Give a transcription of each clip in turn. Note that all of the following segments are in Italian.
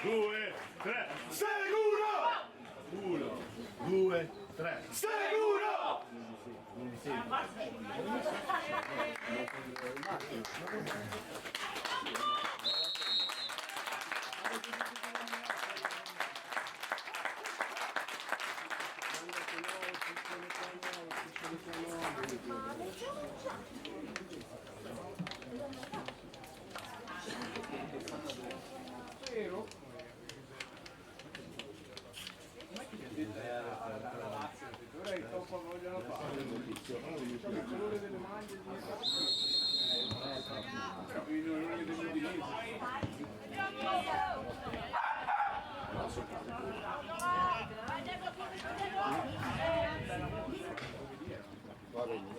2, 3. Sicuro! 1, 2, 3. Sicuro! Ora il topo vogliono fare il colore delle maglie il colore dell'Udinese. Va bene,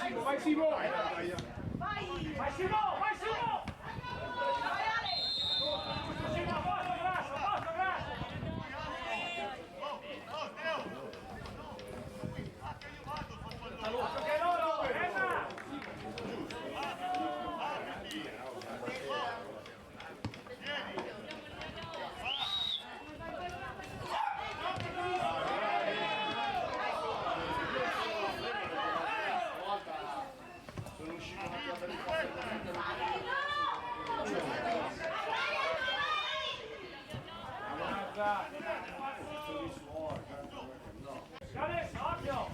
dai, Vai Simo! Vai Simo! Vai Simo! Vai Ale! Simo, posto grasso, posto grasso! Che loro! Sono uscito una cosa di Adesso, occhio!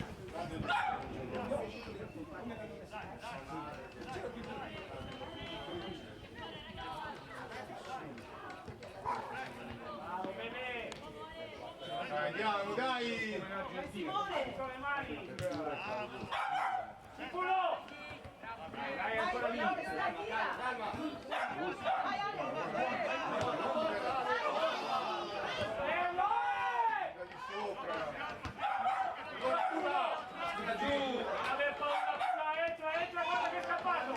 Bravo, bebè! dai, andiamo, dai! Simone! Con le mani! Sicuro! Dai, ancora lì! Calma! Vai Dai sopra! giù! Aver paura! Entra, guarda che è scappato!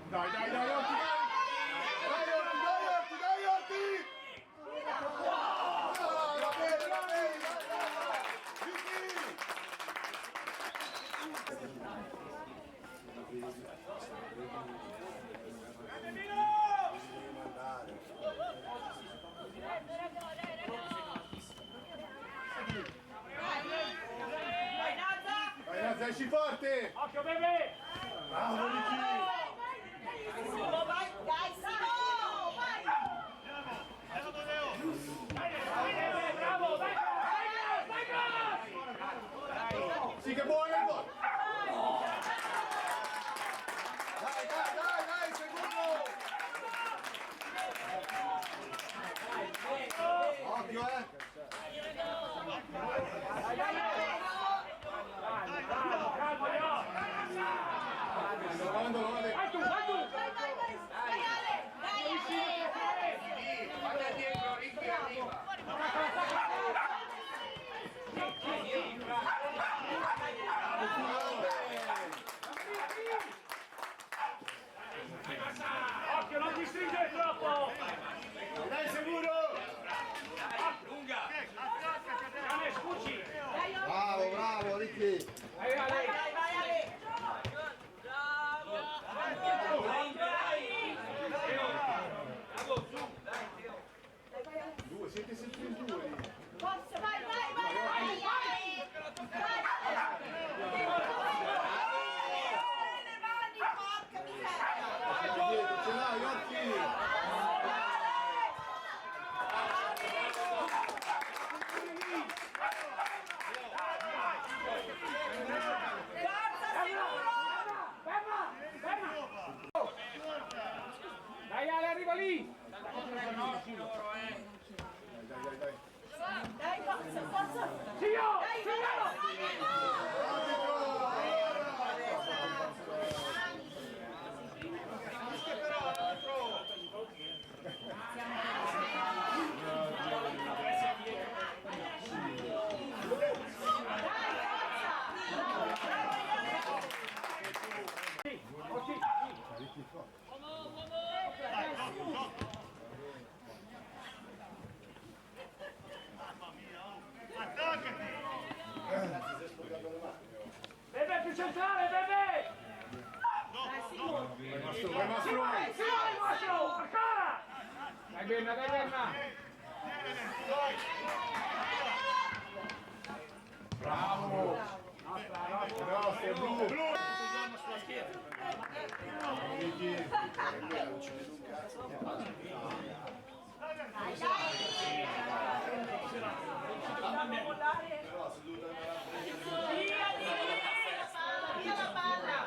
Dai, Orti! Dai, Orti! Vai, Nazza, esci forte! Occhio, bebè! Bravo, Nichi! Vai, dai, Simo! Vai! Bravo, vai! Sì, che buono il gol! Dai, secondo! Occhio, Calma, Quando lo vede vai Berna! Bravo! No, sei blu! Via la palla!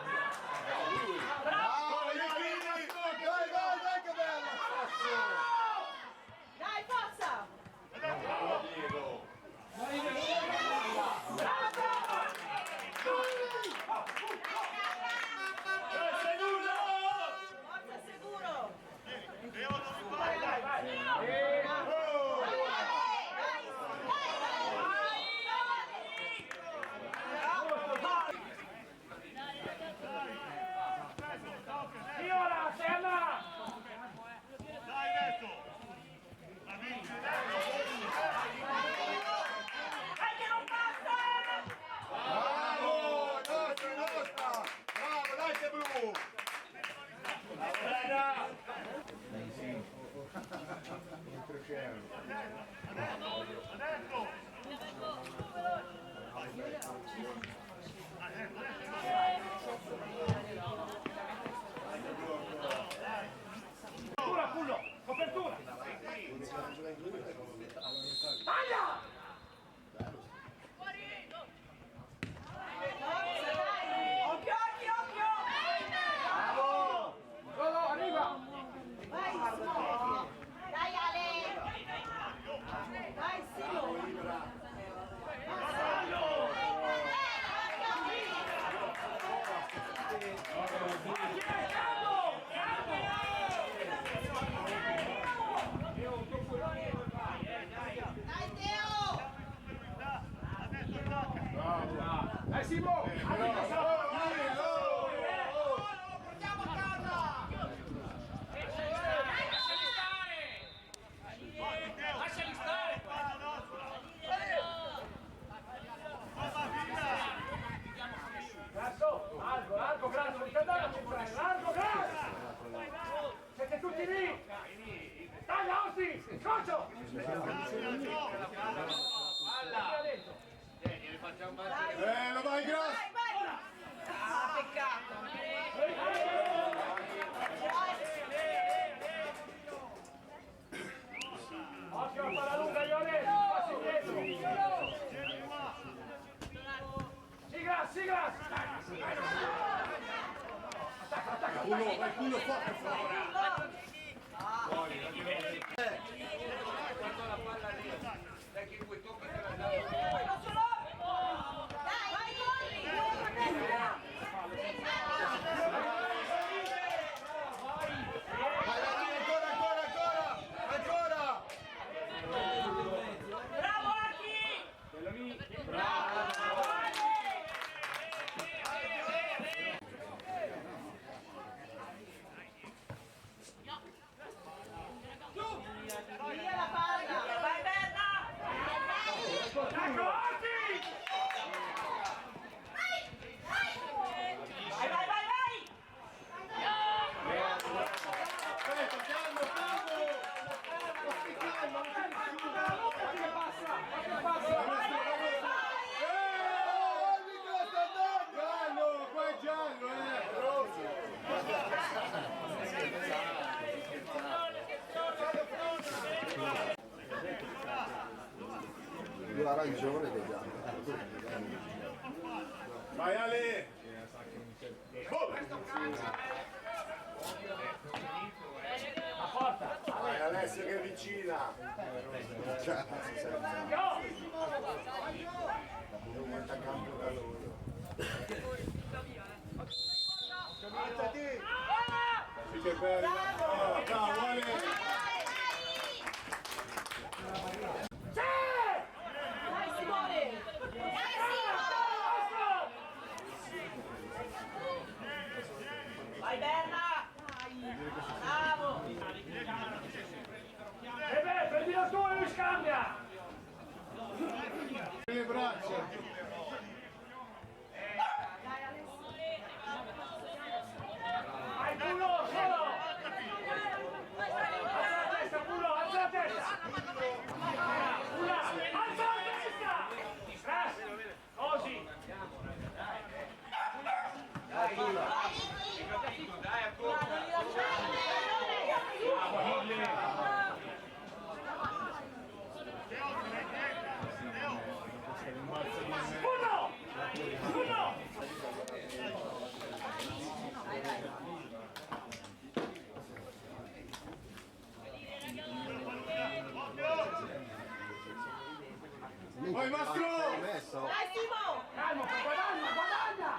Bravo, dai che bella! Dai, forza! Diego! Forza sicuro! Vai, vai, vai! Viola, ferma! Dai Neto! La vince Dai che non passa! Bravo! Nostra! Bravo, dai che blu! Copertura, Pullo! Copertura! Taglia! Forza, dai! Occhio, occhio, occhio! Bravo! Solo, arriva! Vai, Simone! Dai, Ale! Dai, Simone! Dai, Teo! Dai Simo! Portiamo a casa! Lasciali stare! Grasso, largo, largo, Grasso, non ti andare a centrare, largo, Grasso! Siete tutti lì! Taglia, Osti! Scoccio! Palla! Dentro! Bello, vai Grass! Vai, vai! Ah, peccato! Occhio a palla lunga, Ione! Passi indietro! Sigla, sigla! Attacca, attacca! Culo, vai culo forte, forte! Dai, vai, corri! Vai, ancora, ancora, ancora! Ancora! Bravo, Aki! Via la palla! Vai, Berna! Ecco, Osti! Vai, vai, vai, vai! Aspetta, calmo, calmo! Che passa! Che passa! Arbitro, sta andando! Giallo, qua è giallo, rosso! Due arancione che già. Vai Ale! A porta! Vai Alessio che è vicina! Go! Campo da loro. Alzati! Sì che bello! Bravo Ale! Dai, Simone! Dai, Simone! Vai, Berna! Bravo! E beh, prendilo tu e lui scambia! Le braccia! Vai culo, solo! Alza la testa, culo, alza la Alza la testa! Così! Uno! Vai Mastro! Messo. Dai Simo! Calmo, guadagna!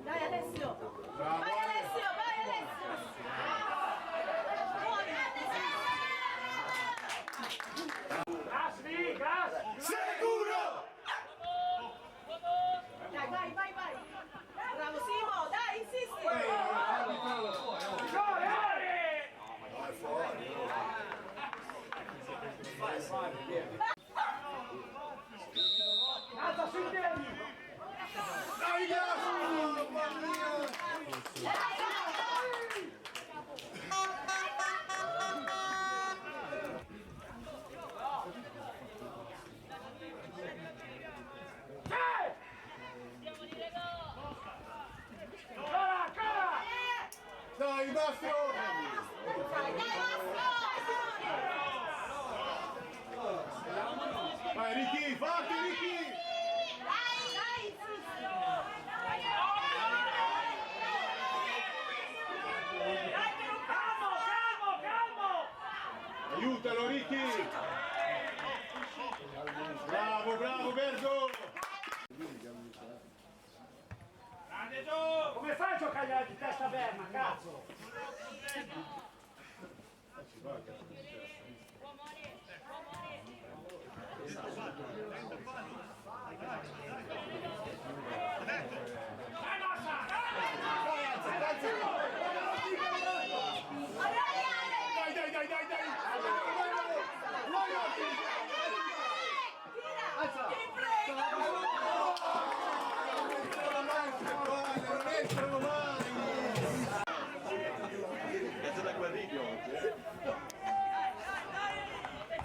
Dai Alessio! Bravo. Vai Alessio! Vai Alessio! Gas! Sicuro! Dai, vai! Bravo Simo! Dai, insisti! Vai fuori. Alza sui piedi! Dai gas! Mamma mia! Cara! Dai Mastro! Vai Ricky, fatti Ricky! Aiutalo Ricky! Bravo Berzo! Come fai a giocare di testa ferma, cazzo?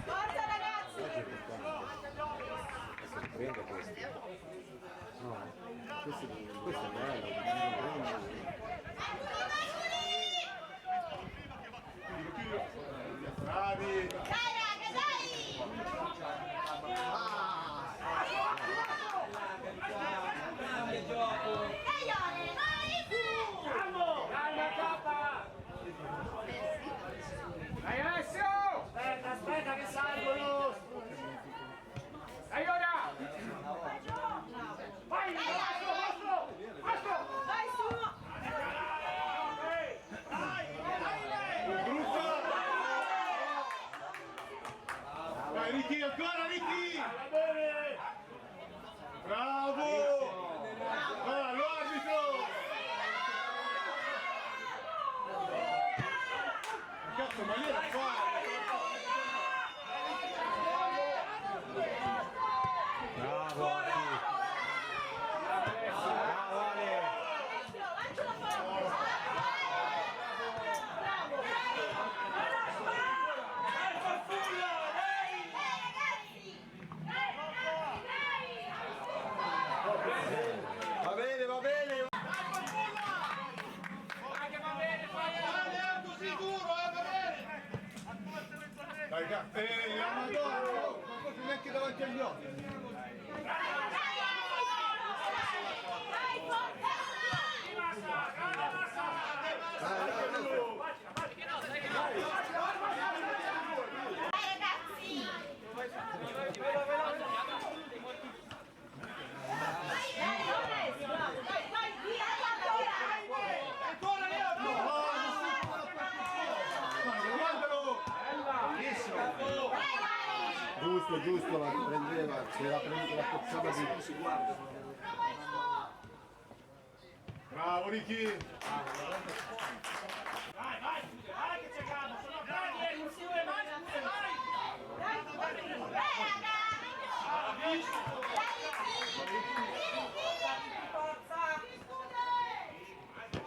Forza ragazzi! Prende questo. No, questo è bello. Bravi! Dai raga, dai! Dai Ione, vai su! Calma cappa! Dai Alessio! Aspetta che salgono! Dai ora! Vai! Mastro! Vai su! Brutta! Vai Ricky, ancora Ricky! Bravo! Va, l'arbitro! Cazzo, ma lì era qua! Va bene! Dai, Amadoro! Ma proprio neanche davanti agli occhi! Giusto, la prendeva, se la prendeva la cozzava di... Bravo Ricky! Vai che c'è calmo! Sono bravi insieme!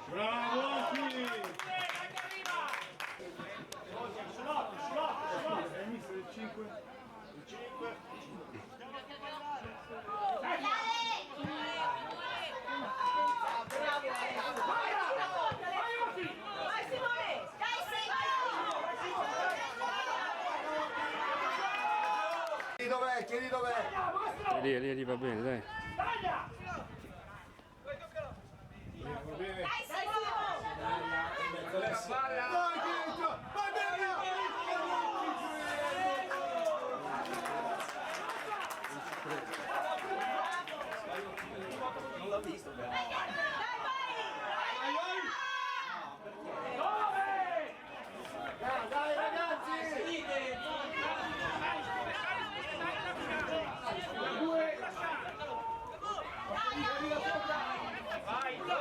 Bravo Ricky! Anche arriva! Chiedi dov'è, chiedi dov'è. Taglia, mostro! Lì, va bene, dai. Taglia! Va bene. Dai, Simo! Vai dentro, vai bene. Non l'ho visto, però. Dai, vai! Dove? Dai ragazzi.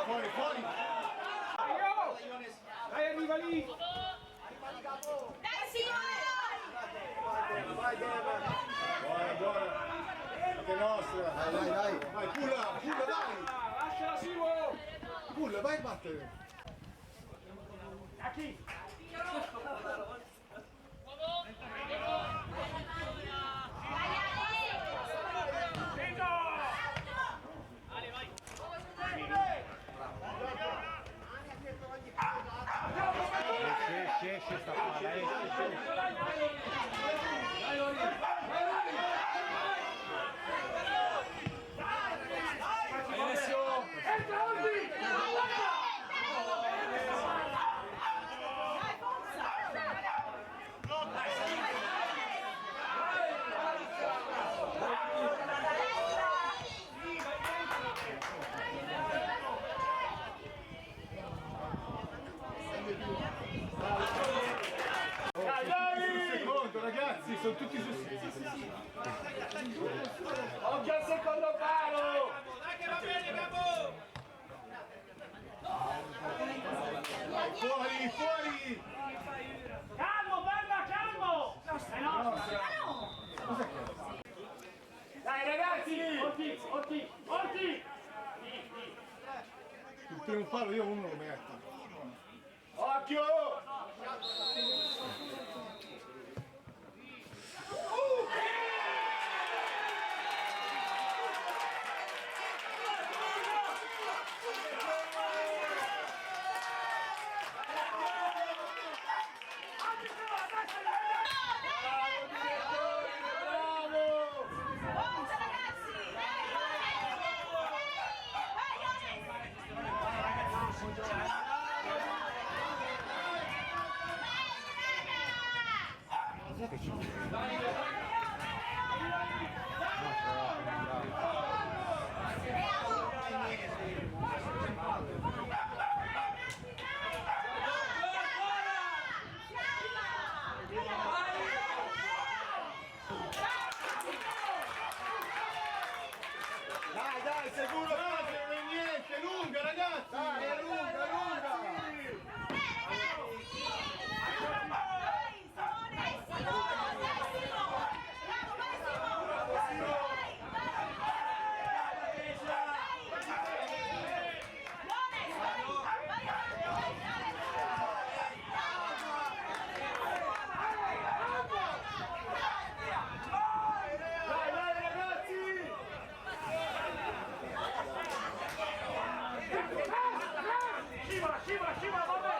Fuori, fuori. Dai, arriva lì. Dai, Simo! Vai Deva. Buona. Che nostra. Dai. Vai, pulla, dai. Lasciala, Simo. Pulla, vai a battere. A chi? Esce sta palla, esce. Entra, Olsi! Dai, forza! Un secondo ragazzi, sono tutti su. Occhio al secondo palo! Fuori. Calmo, bella, calmo! È nostra! Dai ragazzi! Orti! Il primo palo io uno lo metto. Occhio! Forza, ragazzi! Dai, sicuro, non è niente, lunga ragazzi! Dai, è lunga! Scivola, vabbè!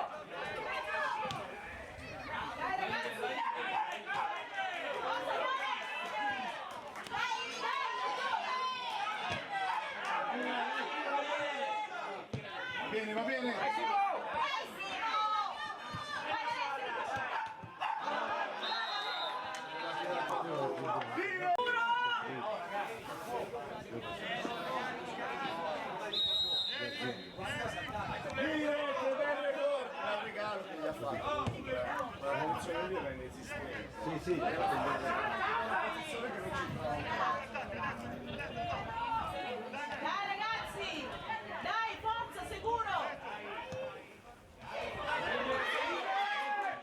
Dai, ragazzi! Va bene! Regalo che gli ha fatto la funzione lì era inesistente. Sì. Dai ragazzi! Dai, forza, sicuro!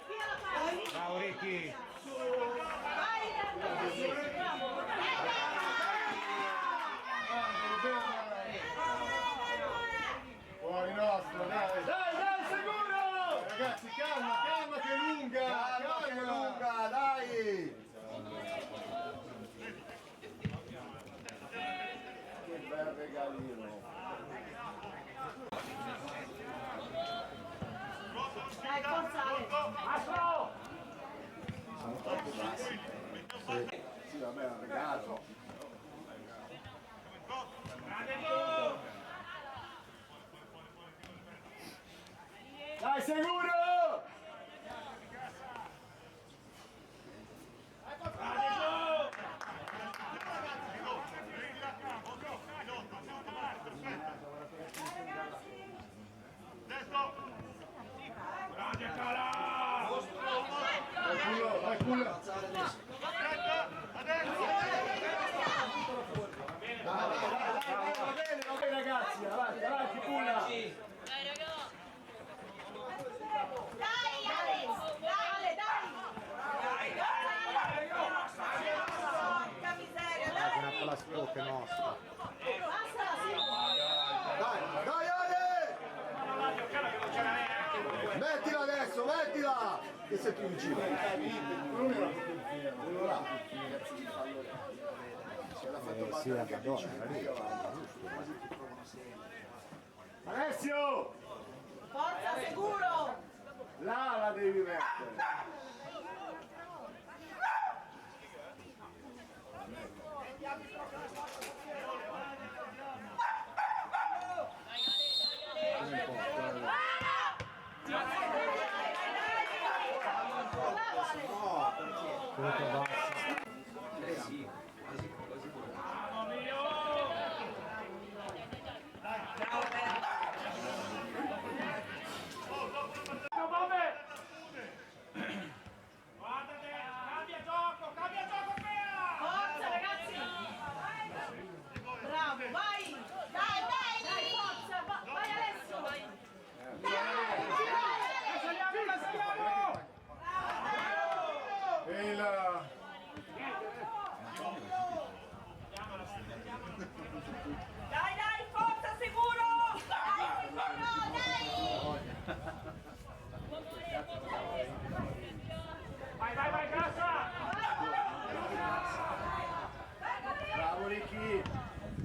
Via la palla! Bravo Ricky. Vai, bravo! Fuori nostro, dai! Dai, sicuro! Ragazzi, calma che è lunga! Calma che è lunga, dai! Che bel regalino! Dai, forza Ale! Mastro! Sono troppo bassi. vabbè, è un regalo. Dai, sicuro! Vai, culo! Va bene ragazzi, avanti, avanti, culla! Dai, Alex! Dai, dai! Porca miseria, dai! La scocca è nostra. Basta, Dai, dai Ale! Mettila adesso, mettila! Che sei più vicino. Sì, la Madonna, lì. Alessio! Forza, sicuro! Là la devi mettere! Quello che basta. Forza, ragazzi! Bravo, vai! Dai, dai! Dai, forza! Vai, Alessio! Dai! Vela! Dai, dai, forza, sicuro! Dai, sicuro, dai! Vai, vai, vai, Grassa! Bravo Ricky!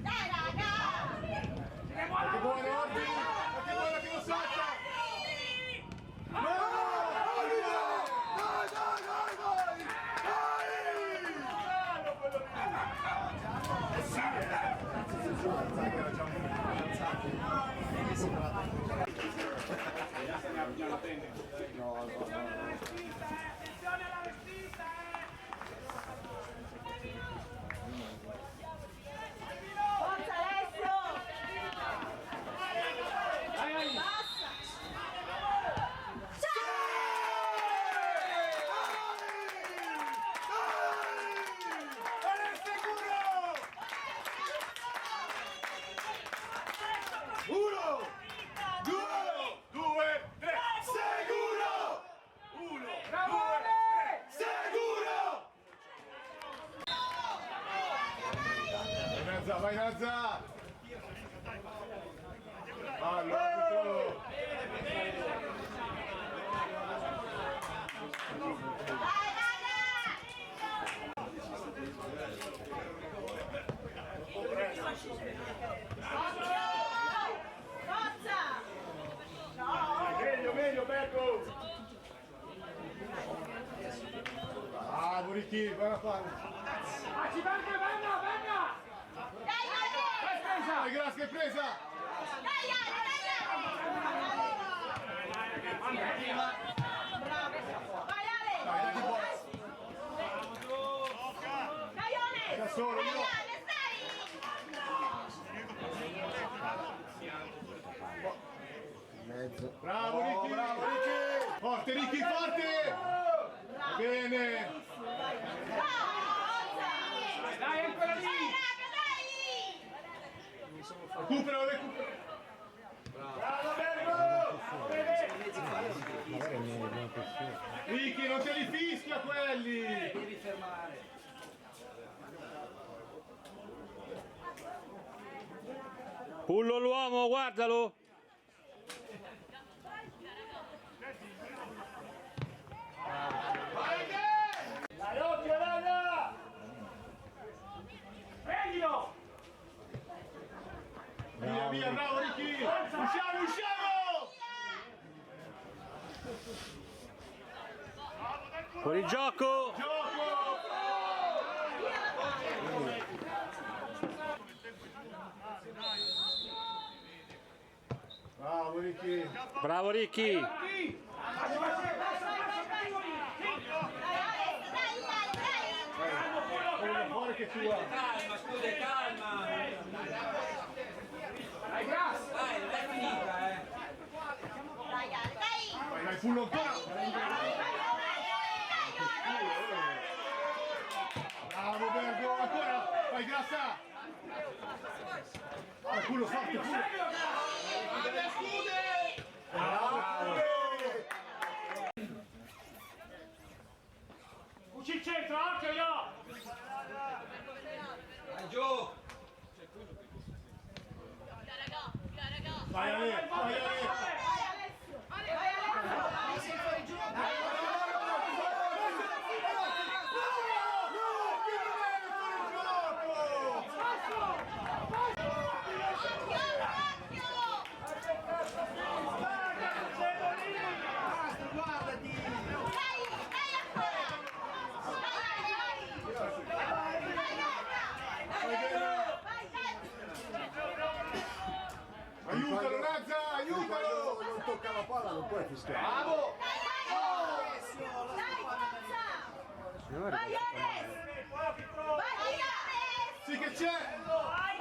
Dai, raga! Che buone ordini! Che buona che lo salta! No! Oliver! Dai, dai, dai, dai! Dai! Sì, era già un Attenzione alla vestita, Forza, Alessio! Basta! Uno, due, tre, sicuro! Uno, due, tre, sicuro! Vai Nazza! Allora, Dai, raga! Forza! meglio, meglio, Becco! Ah, Ricky, vai a fare! Ah, ci venga, venga, venga! Dai, Ale! Dai, grazie, che presa! Dai, Ale, dai, Ale! Bravo! Vai, Ale! Dai, dai, buono! Dai, Ale! Da solo, Dai, io! Ale, stai! Mezzo. Bravo Ricky! Bravo Ricky! Forte Ricky, forte! Va bene! Forza! Dai, ancora lì! Dai, raga, dai! Recupera, recupera! Bravo Bergo! Magari mi è piaciuto. Ricky, non te li fischia quelli! Pullo l'uomo, guardalo! Dai, occhio, raga! Preglilo! Via, via, bravo Ricky! Usciamo, usciamo! Fuori gioco! Gioco! Via la Bravo Ricky. Bravo Ricky. Fuori che ci vuole. Calma, scusa, calma. Dai, gas! Dai, non è finita, Vai, pullo ancora. Bravo Bergo, ancora. Vai, grassa. Vai, pullo forte, pullo. Usci il centro, anche io! Vai giù. Vai Ale, vai Ale. Aiutalo Razza, aiutalo! Non tocca la palla, non puoi fischiare. Bravo! Vai Ares! Vai Ares! Sì che c'è! Vai!